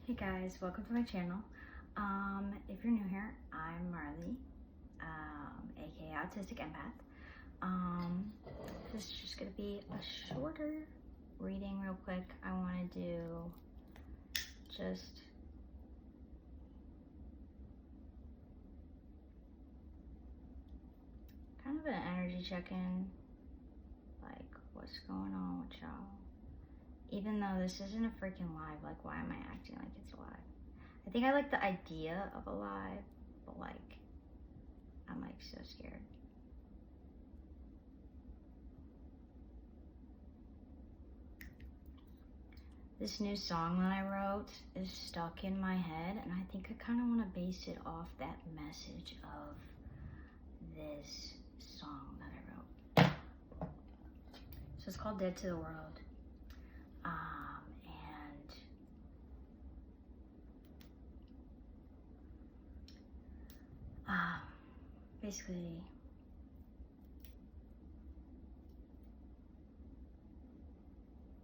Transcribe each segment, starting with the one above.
Hey guys, welcome to my channel. If you're new here, I'm Marley, aka Autistic Empath. This is just gonna be a shorter reading real quick. I wanna do just kind of an energy check-in, like what's going on with y'all. Even though this isn't a freaking live, like why am I acting like it's live? I think I like the idea of a live, but like, I'm like so scared. This new song that I wrote is stuck in my head, and I think I kind of want to base it off that message of this song that I wrote. So it's called Dead to the World. Basically,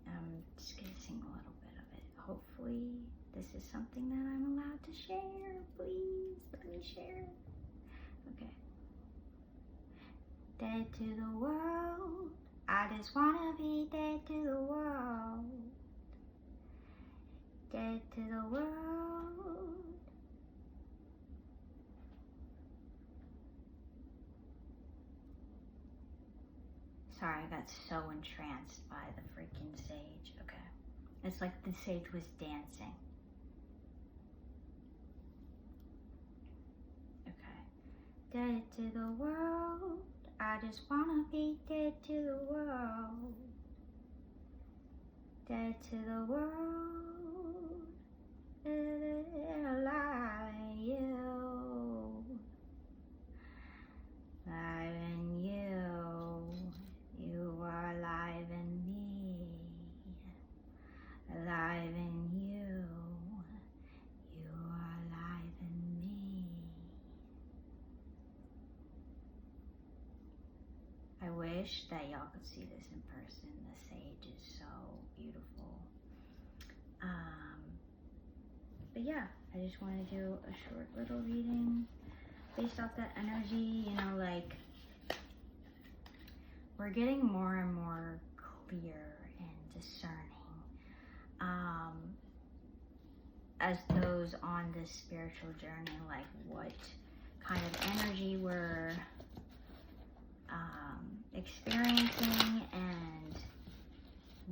I'm just gonna sing a little bit of it. Hopefully, this is something that I'm allowed to share. Please let me share. Okay. Dead to the world. I just wanna be dead to the world. Dead to the world. Sorry, I got so entranced by the freaking sage. Okay. It's like the sage was dancing. Okay. Dead to the world. I just wanna be dead to the world. Dead to the world. Alive you. Alive in you. You are alive in me. Alive in you. You are alive in me. I wish that y'all could see this in person. The sage is so beautiful. But yeah, I just want to do a short little reading based off that energy, you know, like we're getting more and more clear and discerning as those on this spiritual journey, like what kind of energy we're experiencing, and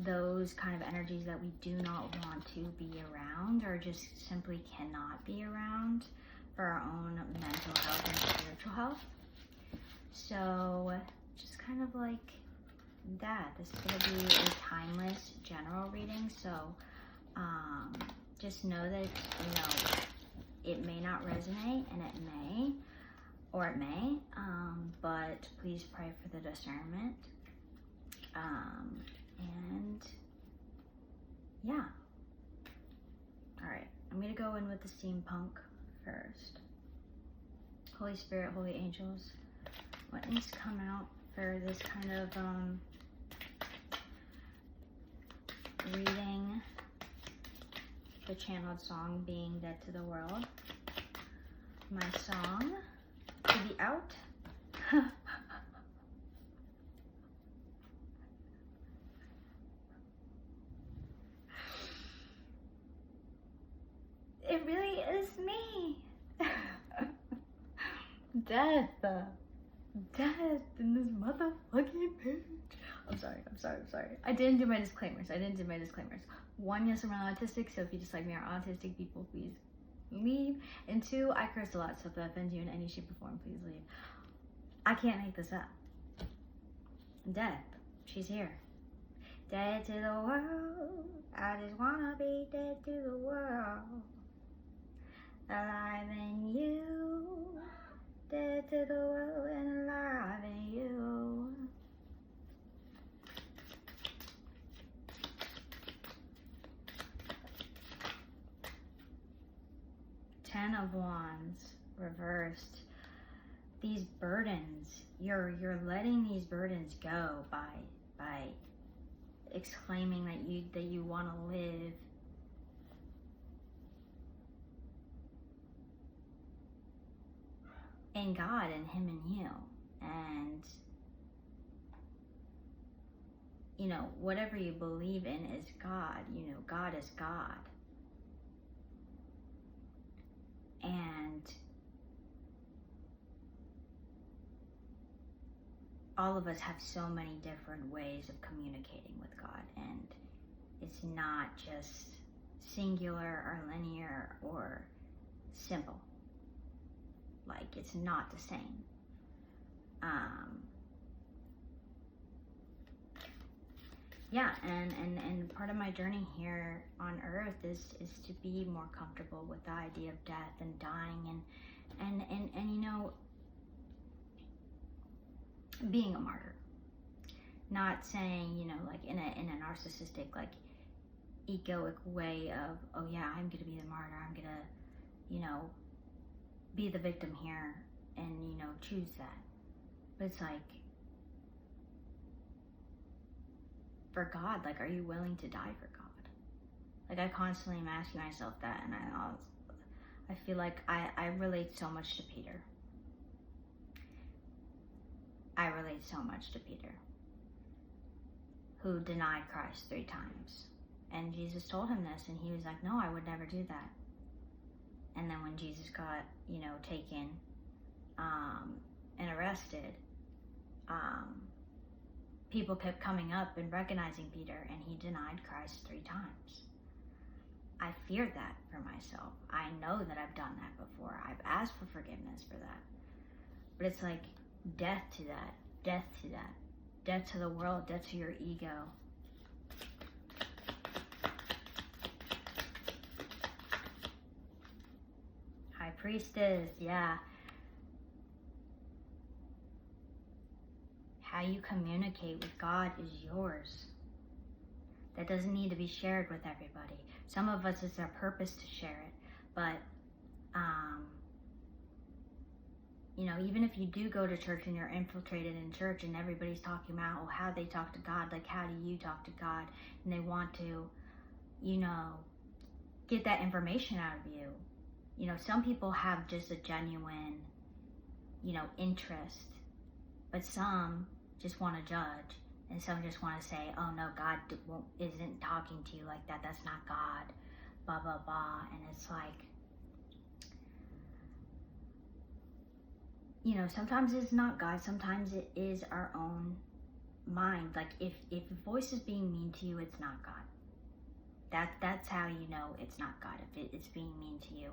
those kind of energies that we do not want to be around or just simply cannot be around for our own mental health and spiritual health. So just kind of like that. This is going to be a timeless general reading, so just know that, you know, it may not resonate, and it may, or it may, but please pray for the discernment. And yeah. All right, I'm going to go in with the steampunk first. Holy Spirit, holy angels, what needs to come out for this kind of reading, the channeled song being Dead to the World. My song to be out. It really is me. Death in this motherfucking page. I'm sorry. I didn't do my disclaimers. One, yes, I'm not autistic, so if you dislike me or autistic people, please leave. And two, I curse a lot, so if that offends you in any shape or form, please leave. I can't make this up. Death, she's here. Dead to the world, I just wanna be dead to the world. Alive in you, dead to the world and alive in you. Ten of Wands reversed. These burdens, you're letting these burdens go by exclaiming that you want to live in God and Him in you. And, you know, whatever you believe in is God. You know, God is God. And all of us have so many different ways of communicating with God, and it's not just singular or linear or simple. Like, it's not the same. Yeah, and part of my journey here on earth is to be more comfortable with the idea of death and dying and you know, being a martyr. Not saying, you know, like in a narcissistic, like, egoic way of, oh yeah, I'm gonna be the martyr, I'm gonna, you know, be the victim here and, you know, choose that. But it's like, for God, like, are you willing to die for God? Like, I constantly am asking myself that, and I feel like I relate so much to Peter. I relate so much to Peter, who denied Christ 3 times. And Jesus told him this, and he was like, no, I would never do that. And then when Jesus got, you know, taken and arrested, people kept coming up and recognizing Peter, and he denied Christ 3 times. I fear that for myself. I know that I've done that before. I've asked for forgiveness for that. But it's like, death to that, death to that, death to the world, death to your ego. High Priestess, yeah. How you communicate with God is yours. That doesn't need to be shared with everybody. Some of us, it's our purpose to share it. But, you know, even if you do go to church and you're infiltrated in church and everybody's talking about how they talk to God, like, how do you talk to God? And they want to, you know, get that information out of you. You know, some people have just a genuine, you know, interest. But some just want to judge. And some just want to say, oh no, God isn't talking to you like that. That's not God. Blah, blah, blah. And it's like, you know, sometimes it's not God. Sometimes it is our own mind. Like, if a voice is being mean to you, it's not God. That's how you know it's not God. If it's being mean to you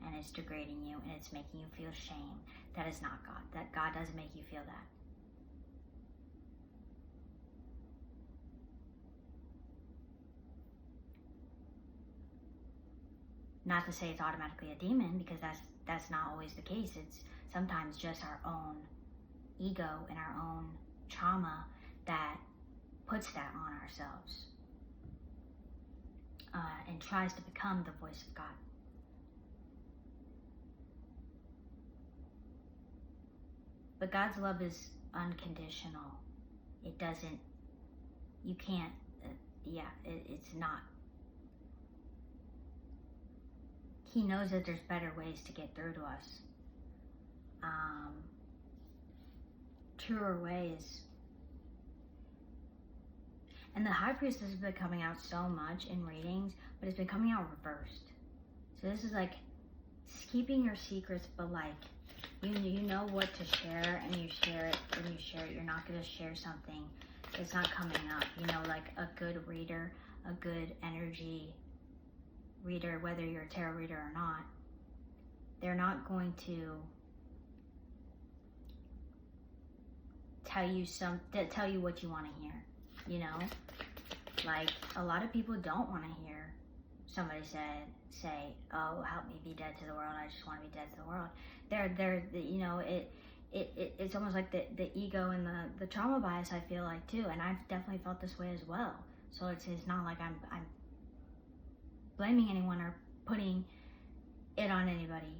and it's degrading you and it's making you feel shame, that is not God. That God doesn't make you feel that. Not to say it's automatically a demon, because that's not always the case. It's sometimes just our own ego and our own trauma that puts that on ourselves and tries to become the voice of God. But God's love is unconditional. It doesn't, you can't, it's not. He knows that there's better ways to get through to us. Truer ways. And the High Priestess has been coming out so much in readings, but it's been coming out reversed. So this is like keeping your secrets, but like, you know what to share, and you share it, and you share it. You're not going to share something that's not coming up. You know, like a good reader, a good energy reader, whether you're a tarot reader or not, they're not going to tell you what you want to hear. You know, like, a lot of people don't want to hear somebody say, oh, help me be dead to the world, I just want to be dead to the world. They're you know, it's almost like the ego and the trauma bias, I feel like, too, and I've definitely felt this way as well. So it's not like I'm blaming anyone or putting it on anybody.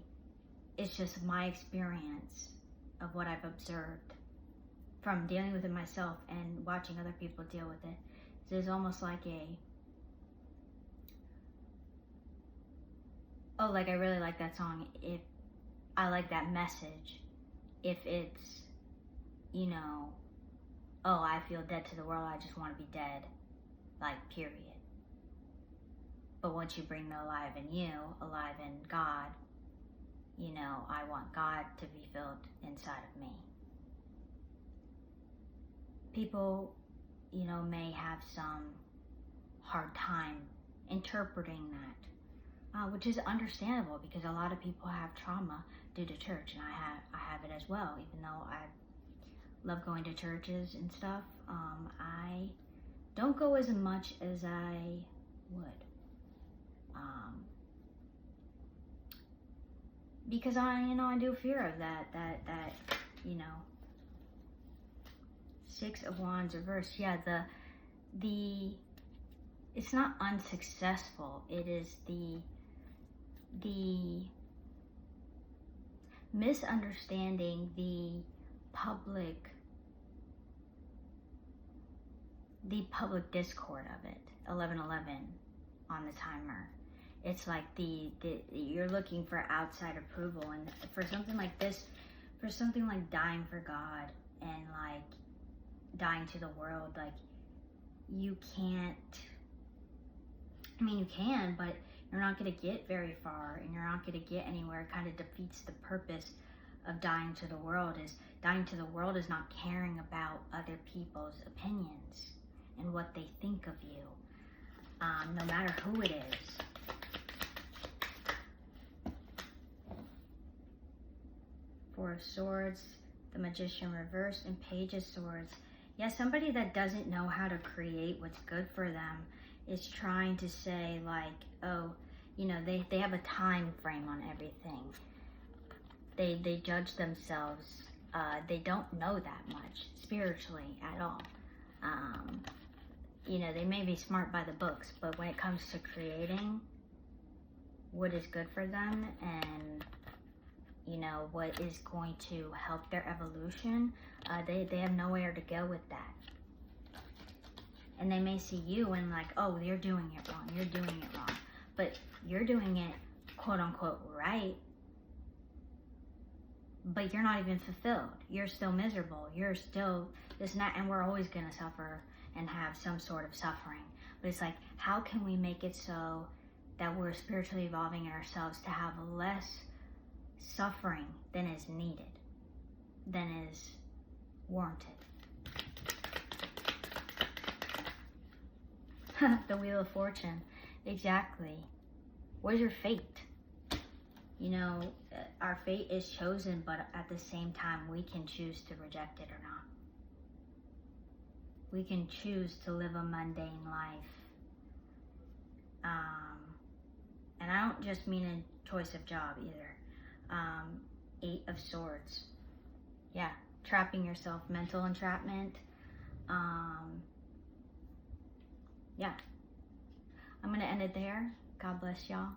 It's just my experience of what I've observed from dealing with it myself and watching other people deal with it. So it's almost like like, I really like that song. If I like that message, if it's, you know, oh, I feel dead to the world, I just want to be dead, like, period. But once you bring the alive in you, alive in God, you know, I want God to be filled inside of me. People, you know, may have some hard time interpreting that, which is understandable because a lot of people have trauma due to church, and I have it as well. Even though I love going to churches and stuff, I don't go as much as I would. Because I do fear of that, you know, Six of Wands reversed. Yeah, it's not unsuccessful. It is the misunderstanding the public discord of it. 1111 on the timer. It's like you're looking for outside approval, and for something like this, for something like dying for God and like dying to the world, like you can't. I mean, you can, but you're not going to get very far, and you're not going to get anywhere. It kind of defeats the purpose of dying to the world. Dying to the world is not caring about other people's opinions and what they think of you, no matter who it is. Four of Swords, the Magician reversed, and Page of Swords. Yeah, somebody that doesn't know how to create what's good for them is trying to say like, oh, you know, they have a time frame on everything. They judge themselves. They don't know that much spiritually at all. You know, they may be smart by the books, but when it comes to creating what is good for them and, you know, what is going to help their evolution, they have nowhere to go with that. And they may see you and like, oh, you're doing it wrong, you're doing it wrong. But you're doing it, quote unquote, right. But you're not even fulfilled. You're still miserable. You're still this and that. And we're always going to suffer and have some sort of suffering. But it's like, how can we make it so that we're spiritually evolving in ourselves to have less suffering than is needed, than is warranted? The Wheel of Fortune. Exactly. What is your fate? You know, our fate is chosen, but at the same time, we can choose to reject it or not. We can choose to live a mundane life. And I don't just mean a choice of job either. Eight of Swords. Yeah, trapping yourself, mental entrapment. Yeah. I'm going to end it there. God bless y'all.